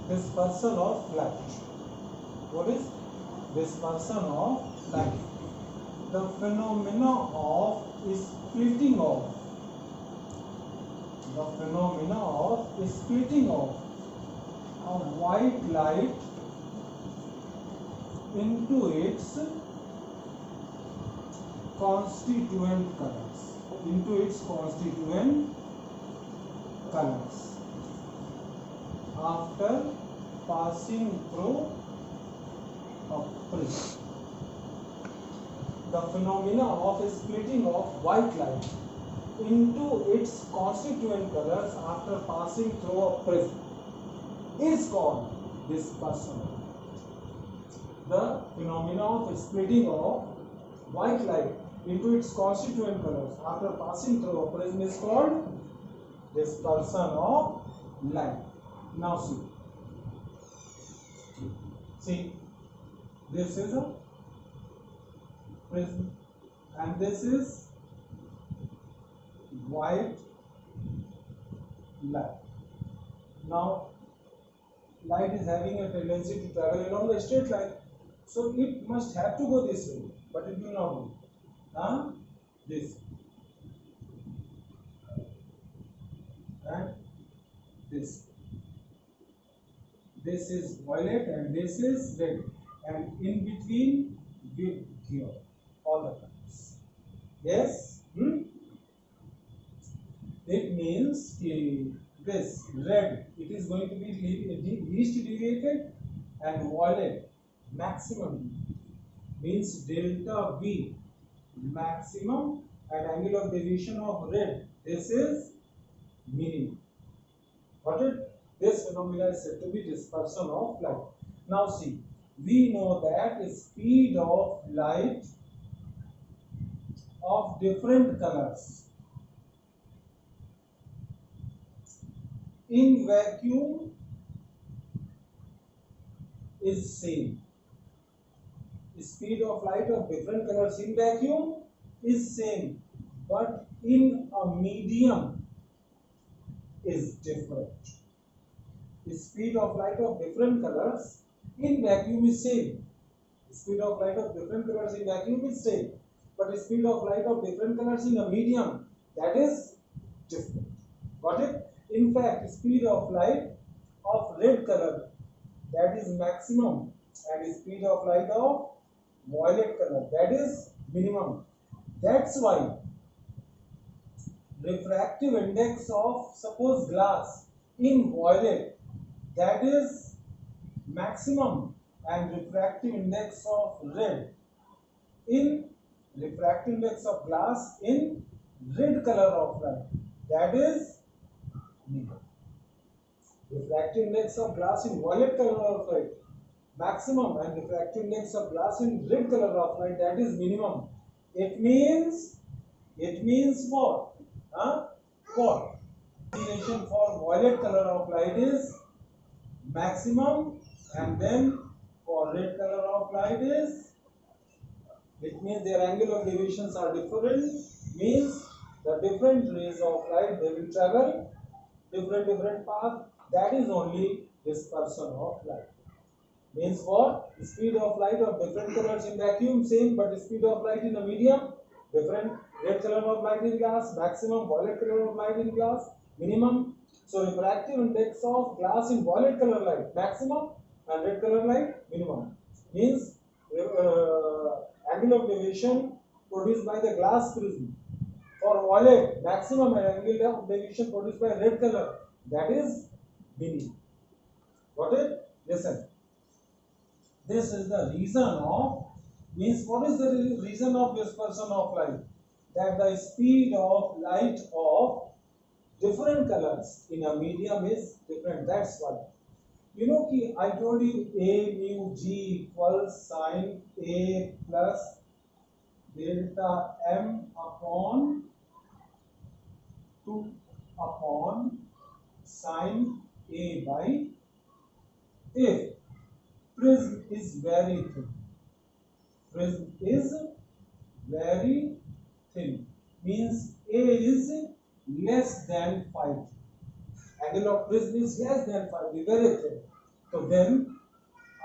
dispersion of light. What is dispersion of light? The phenomena of splitting off. The phenomena of splitting off a white light into its constituent colors. Into its constituent colors after passing through a prism. The phenomena of splitting of white light into its constituent colors after passing through a prism is called dispersion. The phenomena of splitting of white light into its constituent colors after passing through a prism is called dispersion of light. Now see, this is a prism and this is white light. Now light is having a tendency to travel along a straight line, so it must have to go this way, but it will not go. This and this. This is violet and this is red, and in between with here all the colors. Yes. It means this red, it is going to be least deviated, and violet maximum, means delta V maximum, and angle of deviation of red, this is minimum. Got it? This phenomena is said to be dispersion of light. Now see, we know that the speed of light of different colors in vacuum is same. The speed of light of different colors in vacuum is same, but in a medium is different. The speed of light of different colors in vacuum is same. The speed of light of different colors in vacuum is same, but the speed of light of different colors in a medium, that is different. Got it? In fact, the speed of light of red color, that is maximum, and the speed of light of violet color, that is minimum. That's why refractive index of, suppose, glass in violet, that is maximum, and refractive index of red in refractive index of glass in red color of light, that is minimum. Refractive index of glass in violet color of light maximum, and refractive index of glass in red color of light, that is minimum. It means what? What? Definition for violet color of light is maximum, and then for red color of light is, it means their angle of deviations are different, means the different rays of light, they will travel different path, that is only dispersion of light. Means what? The speed of light of different colors in vacuum same, but the speed of light in a medium different. Red color of light in glass maximum, violet color of light in glass minimum. So refractive index of glass in violet color light maximum, and red color light minimum. Means angle of deviation produced by the glass prism for violet maximum, and angle of deviation produced by red color, that is minimum. Got it? Listen. This is the reason of, means what is the reason of dispersion of light? That the speed of light of different colors in a medium is different. That's why. You know, I told you A mu G equals sine A plus delta M upon 2 upon sine A by A. Prism is very thin. Prism is very thin. Means A is less than 5. Angle of prism is less than 5, very thin. So then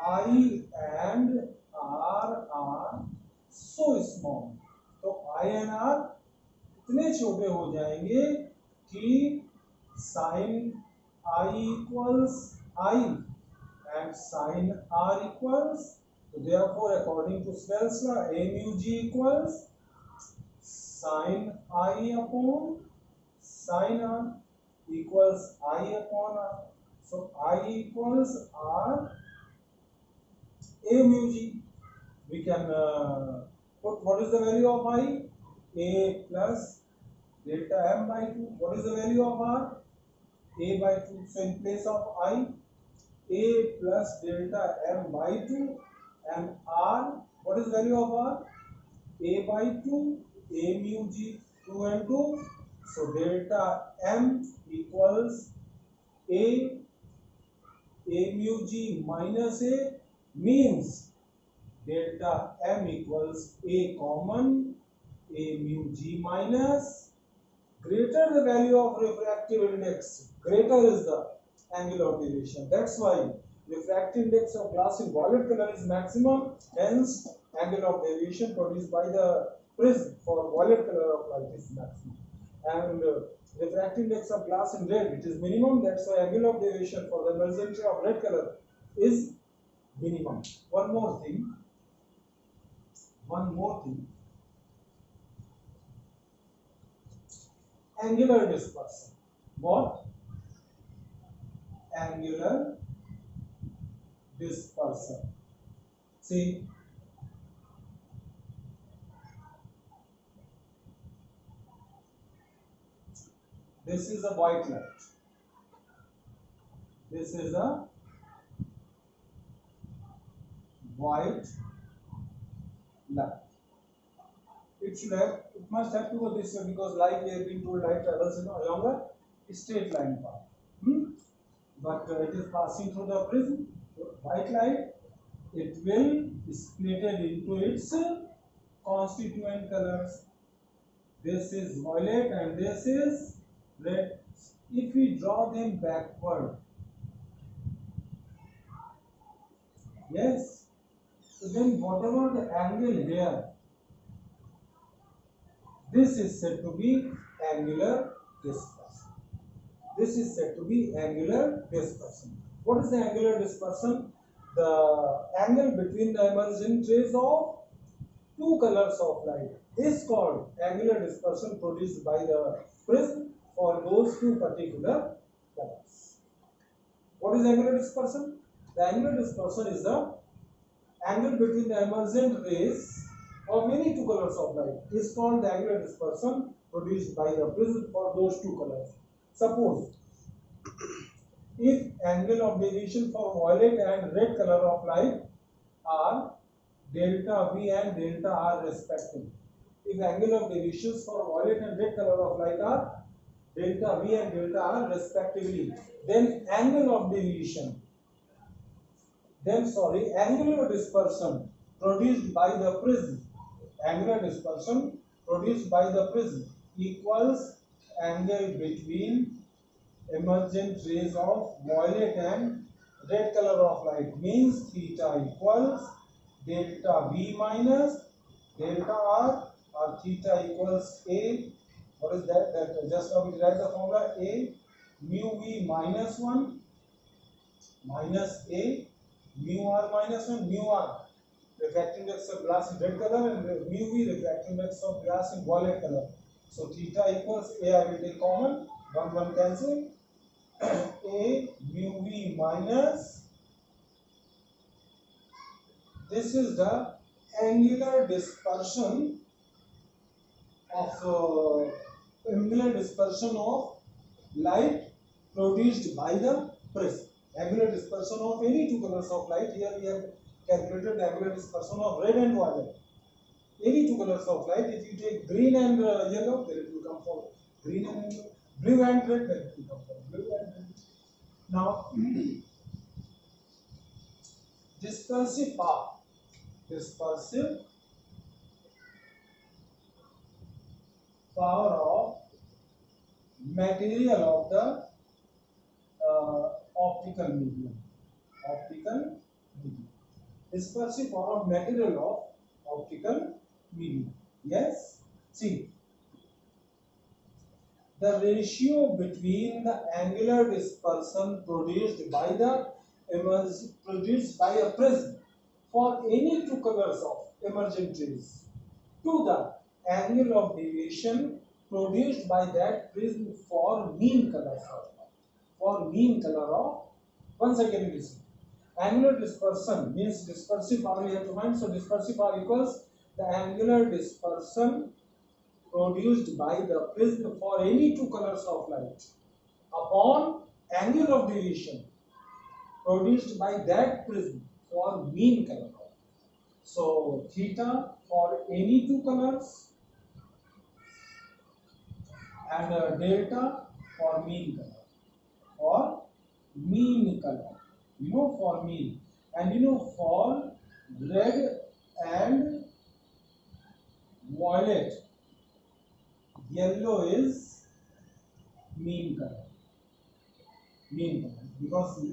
I and R are so small. तो I and R इतने छोटे हो जाएंगे कि sin I equals I and sin R equals, so therefore according to Snell's law A mu G equals sin I upon sin R equals I upon R. So I equals R A mu G. We can put what is the value of I? A plus delta m by 2. What is the value of R? A by 2. So in place of I, A plus delta m by 2 and R, what is the value of R? A by 2, A mu G, 2 and 2. So delta m equals A, A mu G minus A means delta m equals A common, A mu G minus, greater the value of refractive index, greater is the angle of deviation. That's why refractive index of glass in violet color is maximum, hence angle of deviation produced by the prism for violet color of light is maximum. And refractive index of glass in red, it is minimum, that's why angle of deviation for the emergency of red color is minimum. One more thing. Angular dispersion. What? Angular dispersion. See, this is a white light. This is a white light. It must have to go this way because light, we have been told light travels along a straight line path. But it is passing through the prism. So white light, it will split it into its constituent colors. This is violet and this is red. If we draw them backward, yes, so then whatever the angle here, this is said to be angular dispersion. This is said to be angular dispersion. What is the angular dispersion? The angle between the emergent rays of two colors of light is called angular dispersion produced by the prism for those two particular colors. What is angular dispersion? The angular dispersion is the angle between the emergent rays of any two colors of light is called the angular dispersion produced by the prism for those two colors. Suppose if angle of deviation for violet and red color of light are delta V and delta R respectively. If angle of deviations for violet and red color of light are delta V and delta R respectively, then angular dispersion produced by the prism, equals angle between emergent rays of violet and red color of light, means theta equals delta V minus delta R, or theta equals A. What is that? That just now we write the formula A mu V minus 1 minus A mu R minus 1, mu R refracting index of glass in red color and mu V refracting index of glass in violet color. So theta equals A, I will take common, 1 cancel, A mu V minus, this is the angular dispersion of light produced by the prism. Angular dispersion of any two colors of light. Here we have calculated angular dispersion of red and violet. Any two colors of light. If you take green and yellow, then it will come for green and yellow. Blue and red, then it will come for blue and red. Now, dispersive power of material of the optical medium. optical medium. Dispersive power of material of optical medium. Yes. See, the ratio between the angular dispersion produced by a prism for any two colors of emergent rays to the angle of deviation produced by that prism for mean color of once again listen. Angular dispersion means dispersive power we have to find. So dispersive power equals the angular dispersion produced by the prism for any two colors of light upon angle of deviation produced by that prism for mean color. So theta for any two colors and delta for mean color. For mean color, for mean, and for red and violet, yellow is mean color. Because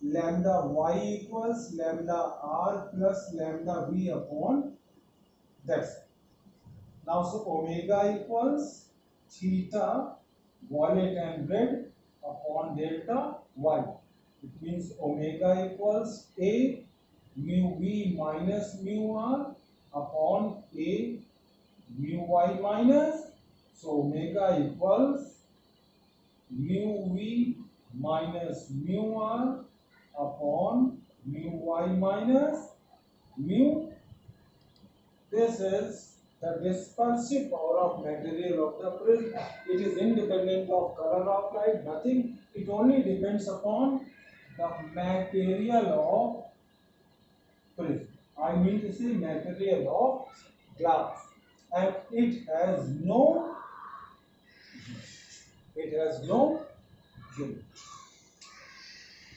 lambda y equals lambda r plus lambda v upon that side. Now, so omega equals theta violet and red upon delta y. It means omega equals a mu v minus mu r upon a mu y minus. So omega equals mu v minus mu r upon mu y minus mu. This is the dispersive power of material of the prism. It is independent of color of light, nothing. It only depends upon the material of prism. I mean to say material of glass, and it has no unit.